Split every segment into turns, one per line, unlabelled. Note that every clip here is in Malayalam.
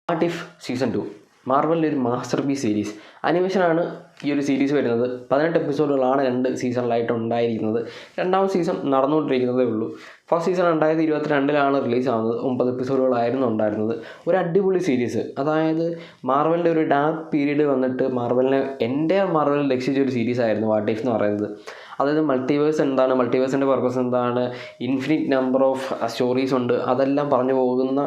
വാട്ട് ഇഫ് സീസൺ 2 മാർവലിൻ്റെ ഒരു മാസ്റ്റർ പീസ് സീരീസ് അനിമേഷനാണ് ഈ ഒരു സീരീസ് വരുന്നത്. 18 എപ്പിസോഡുകളാണ് 2 സീസണിലായിട്ട് ഉണ്ടായിരിക്കുന്നത്. രണ്ടാമത്തെ സീസൺ നടന്നുകൊണ്ടിരിക്കുന്നതേ ഉള്ളൂ. First season 2022 റിലീസാവുന്നത്. 9 എപ്പിസോഡുകളായിരുന്നു ഉണ്ടായിരുന്നത്. ഒരു അടിപൊളി സീരീസ്, അതായത് മാർവലിൻ്റെ ഒരു ഡാർക്ക് പീരീഡ് വന്നിട്ട് മാർവലിനെ രക്ഷിച്ച ഒരു സീരീസ് ആയിരുന്നു വാട്ട് ഇഫ് എന്ന് പറയുന്നത്. അതായത് മൾട്ടിവേഴ്സ് എന്താണ്, മൾട്ടിവേഴ്സിൻ്റെ പർപ്പസ് എന്താണ്, ഇൻഫിനിറ്റ് നമ്പർ ഓഫ് സ്റ്റോറീസ് ഉണ്ട്, അതെല്ലാം പറഞ്ഞു പോകുന്ന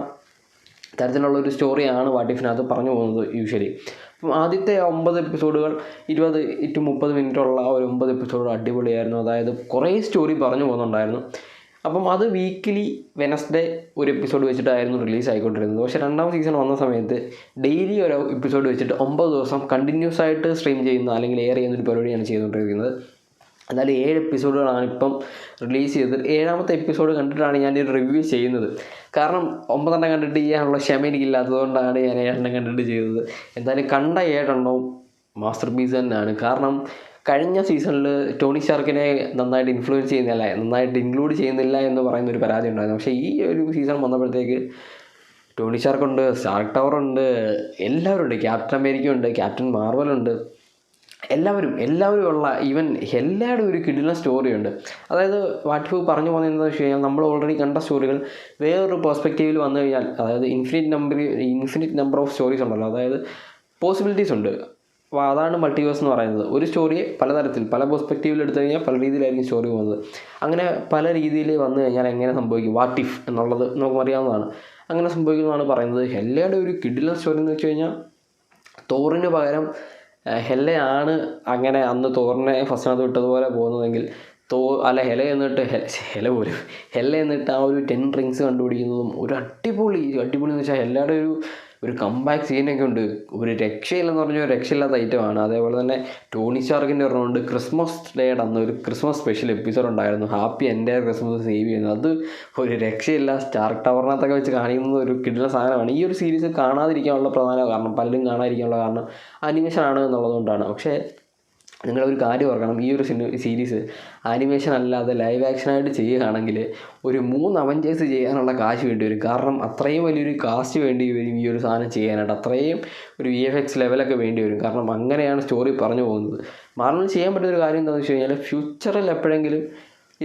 തരത്തിലുള്ളൊരു സ്റ്റോറിയാണ് വാട്ട് ഇഫിനകത്ത് പറഞ്ഞു പോകുന്നത് യൂഷ്വലി. അപ്പം ആദ്യത്തെ 9 എപ്പിസോഡുകൾ 20 to 30 മിനിറ്റുള്ള ഒരു 9 എപ്പിസോഡ് അടിപൊളിയായിരുന്നു. അതായത് കുറേ സ്റ്റോറി പറഞ്ഞു പോകുന്നുണ്ടായിരുന്നു. അപ്പം അത് വീക്കിലി വെനസ്ഡേ ഒരു എപ്പിസോഡ് വെച്ചിട്ടായിരുന്നു റിലീസ് ആയിക്കൊണ്ടിരുന്നത്. പക്ഷേ രണ്ടാം സീസൺ വന്ന സമയത്ത് ഡെയിലി ഒരു എപ്പിസോഡ് വെച്ചിട്ട് 9 ദിവസം കണ്ടിന്യൂസ് ആയിട്ട് സ്ട്രീം ചെയ്യുന്ന അല്ലെങ്കിൽ എയർ ചെയ്യുന്നൊരു പരിപാടിയാണ് ചെയ്തുകൊണ്ടിരിക്കുന്നത്. എന്നാലും 7 എപ്പിസോഡുകളാണ് ഇപ്പം റിലീസ് ചെയ്തത്. 7ാമത്തെ എപ്പിസോഡ് കണ്ടിട്ടാണ് ഞാനൊരു റിവ്യൂ ചെയ്യുന്നത്. കാരണം 9 കണ്ടിട്ട് ചെയ്യാനുള്ള ക്ഷമ എനിക്കില്ലാത്തതുകൊണ്ടാണ് ഞാൻ 7 കണ്ടിട്ട് ചെയ്തത്. എന്തായാലും കണ്ട 7 മാസ്റ്റർ പീസ് തന്നെയാണ്. കാരണം കഴിഞ്ഞ സീസണിൽ ടോണി സ്റ്റാർക്കിനെ നന്നായിട്ട് ഇൻഫ്ലുവൻസ് ചെയ്യുന്നില്ല, നന്നായിട്ട് ഇൻക്ലൂഡ് ചെയ്യുന്നില്ല എന്ന് പറയുന്നൊരു പരാതി ഉണ്ടായിരുന്നു. പക്ഷേ ഈ ഒരു സീസൺ വന്നപ്പോഴത്തേക്ക് ടോണി സ്റ്റാർക്കുണ്ട്, സ്റ്റാർക്ക് ടവറുണ്ട്, എല്ലാവരും ഉണ്ട്. ക്യാപ്റ്റൻ അമേരിക്ക ഉണ്ട്, ക്യാപ്റ്റൻ മാർവലുണ്ട്, എല്ലാവരും ഉള്ള ഈവൻ എല്ലാവരും ഒരു കിടിലൻ സ്റ്റോറിയുണ്ട്. അതായത് വാട്ട് ഇഫ് പറഞ്ഞു പോകുന്നത് എന്താണെന്ന് വെച്ച് കഴിഞ്ഞാൽ, നമ്മൾ ഓൾറെഡി കണ്ട സ്റ്റോറികൾ വേറൊരു പെർസ്പെക്റ്റീവിൽ വന്നു കഴിഞ്ഞാൽ, അതായത് ഇൻഫിനിറ്റ് നമ്പർ ഓഫ് സ്റ്റോറീസ് ഉണ്ടല്ലോ, അതായത് പോസിബിലിറ്റീസ് ഉണ്ട്. അപ്പോൾ അതാണ് മൾട്ടിവേഴ്സ് എന്ന് പറയുന്നത്. ഒരു സ്റ്റോറിയെ പലതരത്തിൽ പല പെർസ്പെക്റ്റീവിൽ എടുത്തു കഴിഞ്ഞാൽ പല രീതിയിലായിരിക്കും സ്റ്റോറി പോകുന്നത്. അങ്ങനെ പല രീതിയിൽ വന്നു കഴിഞ്ഞാൽ എങ്ങനെ സംഭവിക്കും വാട്ട് ഇഫ് എന്നുള്ളത് നമുക്ക് അറിയാവുന്നതാണ്. അങ്ങനെ സംഭവിക്കുന്നതാണ് പറയുന്നത്. ഹെല്ലയുടെ ഒരു കിടിലൻ സ്റ്റോറി എന്ന് വെച്ച് കഴിഞ്ഞാൽ, തോറിന് പകരം ഹെല്ലയാണ് അങ്ങനെ അന്ന് തോറിനെ ഫസ്റ്റിനകത്ത് വിട്ടതുപോലെ പോകുന്നതെങ്കിൽ ഹെല എന്നിട്ട് ആ ഒരു 10 റിങ്സ് കണ്ടുപിടിക്കുന്നതും ഒരു അടിപൊളി എന്ന് വെച്ചാൽ ഹെല്ലയുടെ ഒരു കംബാക്ക് സീനൊക്കെ ഉണ്ട്. ഒരു രക്ഷയില്ലെന്ന് പറഞ്ഞാൽ ഒരു രക്ഷയില്ലാത്ത ഐറ്റമാണ്. അതേപോലെ തന്നെ ടോണി സ്റ്റാർക്കിൻ്റെ ഒരെണ്ണമുണ്ട്. ക്രിസ്മസ് ഡേയുടെ അന്ന് ഒരു ക്രിസ്മസ് സ്പെഷ്യൽ എപ്പിസോഡ് ഉണ്ടായിരുന്നു, ഹാപ്പി എൻ്റയർ ക്രിസ്മസ് സേവ് ചെയ്യുന്നത്. അത് ഒരു രക്ഷയില്ല. സ്റ്റാർക്ക് ടവറിനകത്തൊക്കെ വെച്ച് കാണിക്കുന്നത് ഒരു കിടിലൻ സാധനമാണ്. ഈ ഒരു സീരീസ് കാണാതിരിക്കാനുള്ള പ്രധാന കാരണം, പലരും കാണാതിരിക്കാനുള്ള കാരണം ആനിമേഷനാണ് എന്നുള്ളതുകൊണ്ടാണ്. പക്ഷേ നിങ്ങളൊരു കാര്യം ഓർക്കണം, ഈ ഒരു സീരീസ് ആനിമേഷൻ അല്ലാതെ ലൈവ് ആക്ഷനായിട്ട് ചെയ്യുകയാണെങ്കിൽ ഒരു 3 അവഞ്ചേഴ്സ് ചെയ്യാനുള്ള കാശ് വേണ്ടി വരും. കാരണം അത്രയും വലിയൊരു കാസ്റ്റ് വേണ്ടി വരും ഈ ഒരു സാധനം ചെയ്യാനായിട്ട്. അത്രയും ഒരു VFX ലെവലൊക്കെ വേണ്ടി വരും. കാരണം അങ്ങനെയാണ് സ്റ്റോറി പറഞ്ഞു പോകുന്നത്. മാർവൽ ചെയ്യാൻ പറ്റുന്നൊരു കാര്യം എന്താണെന്ന് വെച്ച് കഴിഞ്ഞാൽ, ഫ്യൂച്ചറിൽ എപ്പോഴെങ്കിലും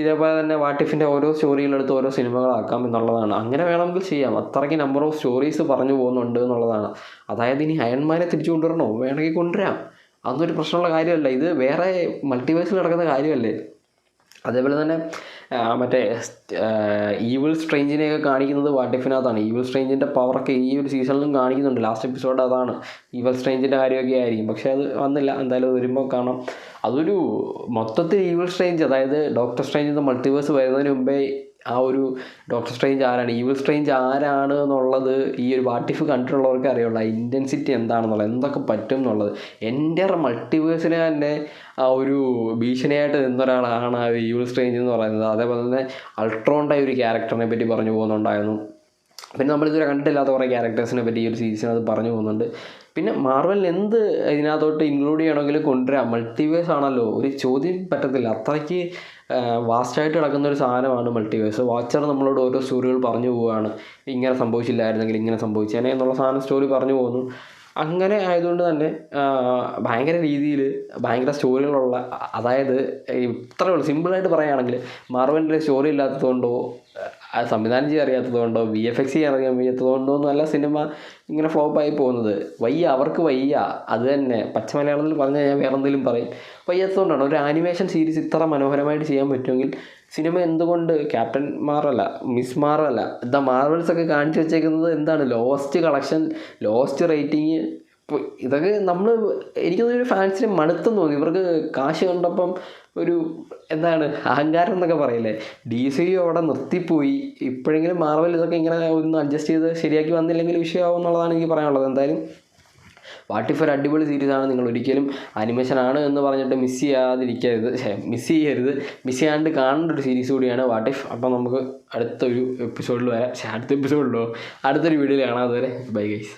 ഇതേപോലെ തന്നെ വാട്ട് ഇഫിൻ്റെ ഓരോ സ്റ്റോറികളെടുത്ത് ഓരോ സിനിമകളാക്കാം എന്നുള്ളതാണ്. അങ്ങനെ വേണമെങ്കിൽ ചെയ്യാം. അത്രയ്ക്ക് നമ്പർ ഓഫ് സ്റ്റോറീസ് പറഞ്ഞു പോകുന്നുണ്ട് എന്നുള്ളതാണ്. അതായത് ഇനി അയൺമാനെ തിരിച്ചു കൊണ്ടുവരണോ, വേണമെങ്കിൽ കൊണ്ടുവരാം, അതൊരു പ്രശ്നമുള്ള കാര്യമല്ല. ഇത് വേറെ മൾട്ടിവേഴ്സിൽ നടക്കുന്ന കാര്യമല്ലേ. അതേപോലെ തന്നെ മറ്റേ ഈവിൾ സ്ട്രേഞ്ചിനെയൊക്കെ കാണിക്കുന്നത് വാട്ട് ഇഫിനകത്താണ്. ഈവിൾ സ്ട്രേഞ്ചിൻ്റെ പവറൊക്കെ ഈ ഒരു സീസണിലും കാണിക്കുന്നുണ്ട്. ലാസ്റ്റ് എപ്പിസോഡ് അതാണ്, ഈവിൾ സ്ട്രേഞ്ചിൻ്റെ കാര്യമൊക്കെ ആയിരിക്കും. പക്ഷേ അത് വന്നില്ല. എന്തായാലും വരുമ്പോൾ കാണാം. അതൊരു മൊത്തത്തിൽ ഈവിൾ സ്ട്രേഞ്ച്, അതായത് ഡോക്ടർ സ്ട്രേഞ്ച് മൾട്ടിവേഴ്സ് വരുന്നതിന് മുമ്പേ ആ ഒരു ഡോക്ടർ സ്ട്രേഞ്ച് ആരാണ്, ഈവിൾ സ്ട്രേഞ്ച് ആരാണ് എന്നുള്ളത് ഈ ഒരു വാട്ട് ഇഫ് കണ്ടിട്ടുള്ളവർക്ക് അറിയുള്ളൂ. ആ ഇൻറ്റൻസിറ്റി എന്താണെന്നുള്ളത്, എന്തൊക്കെ പറ്റും എന്നുള്ളത്. എൻ്റെ മൾട്ടിവേഴ്സിനെ തന്നെ ആ ഒരു ഭീഷണിയായിട്ട് നിന്നൊരാളാണ് ആ ഈവിൾ സ്ട്രേഞ്ച് എന്ന് പറയുന്നത്. അതേപോലെ തന്നെ അൾട്രോണിൻ്റെ ഒരു ക്യാരക്ടറിനെ പറ്റി പറഞ്ഞു പോകുന്നുണ്ടായിരുന്നു. പിന്നെ നമ്മളിതുവരെ കണ്ടിട്ടില്ലാത്ത കുറേ ക്യാരക്ടേഴ്സിനെ പറ്റി ഈ ഒരു സീരീസിനകത്ത് പറഞ്ഞു പോകുന്നുണ്ട്. പിന്നെ മാർവലിന് എന്ത് ഇതിനകത്തോട്ട് ഇൻക്ലൂഡ് ചെയ്യണമെങ്കിൽ കൊണ്ടുവരാം. മൾട്ടിവേഴ്സ് ആണല്ലോ, ഒരു ചോദ്യം പറ്റത്തില്ല. അത്രയ്ക്ക് വാസ്റ്റായിട്ട് കിടക്കുന്ന ഒരു സാധനമാണ് മൾട്ടിവേഴ്സ്. വാച്ചർ നമ്മളോട് ഓരോ സ്റ്റോറികൾ പറഞ്ഞു പോവുകയാണ്. ഇങ്ങനെ സംഭവിച്ചില്ലായിരുന്നെങ്കിൽ ഇങ്ങനെ സംഭവിച്ചേനെ എന്നുള്ള സാധനം സ്റ്റോറി പറഞ്ഞു പോകുന്നു. അങ്ങനെ ആയതുകൊണ്ട് തന്നെ ഭയങ്കര രീതിയിൽ ഭയങ്കര സ്റ്റോറികളുള്ള, അതായത് ഇത്രയേ ഉള്ളൂ. സിമ്പിളായിട്ട് പറയുകയാണെങ്കിൽ മാർവലിൻ്റെ സ്റ്റോറി ഇല്ലാത്തതുകൊണ്ടോ, അത് സംവിധാനം ചെയ്യാൻ അറിയാത്തതുകൊണ്ടോ, VFX ചെയ്യാൻ അറിയാൻ വയ്യാത്തതുകൊണ്ടോ ഒന്നുമല്ല സിനിമ ഇങ്ങനെ ഫ്ലോപ്പായി പോകുന്നത്. അവർക്ക് വയ്യ. അത് തന്നെ പച്ച മലയാളത്തിൽ പറഞ്ഞാൽ ഞാൻ വേറെ എന്തെങ്കിലും പറയും. വയ്യാത്തതുകൊണ്ടാണ്. ഒരു ആനിമേഷൻ സീരീസ് ഇത്ര മനോഹരമായിട്ട് ചെയ്യാൻ പറ്റുമെങ്കിൽ സിനിമ എന്തുകൊണ്ട് captain Marvel, miss Marvel, the Marvels ഒക്കെ കാണിച്ചു വെച്ചേക്കുന്നത് എന്താണ്? Lost collection, lost rating. ഇപ്പോൾ ഇതൊക്കെ എനിക്കൊരു ഫാൻസിന് മടുത്തെന്ന് തോന്നി. ഇവർക്ക് കാശ് കണ്ടപ്പം ഒരു എന്താണ് അഹങ്കാരം എന്നൊക്കെ പറയില്ലേ, DCU അവിടെ നിർത്തിപ്പോയി. ഇപ്പോഴെങ്കിലും മാർവൽ ഇതൊക്കെ ഇങ്ങനെ ഒന്ന് അഡ്ജസ്റ്റ് ചെയ്ത് ശരിയാക്കി വന്നില്ലെങ്കിൽ വിഷയമാവും എന്നുള്ളതാണ് എനിക്ക് പറയാനുള്ളത്. എന്തായാലും വാട്ട് ഇഫ് ഒരു അടിപൊളി സീരീസാണ്. നിങ്ങൾ ഒരിക്കലും ആനിമേഷനാണ് എന്ന് പറഞ്ഞിട്ട് മിസ് ചെയ്യരുത്. മിസ് ചെയ്യാണ്ട് കാണേണ്ട ഒരു സീരീസ് കൂടിയാണ് വാട്ട് ഇഫ്. അപ്പം നമുക്ക് അടുത്തൊരു എപ്പിസോഡിൽ വരാം. അടുത്തൊരു വീഡിയോയിൽ കാണാം. അതുവരെ ബൈ ഗൈസ്.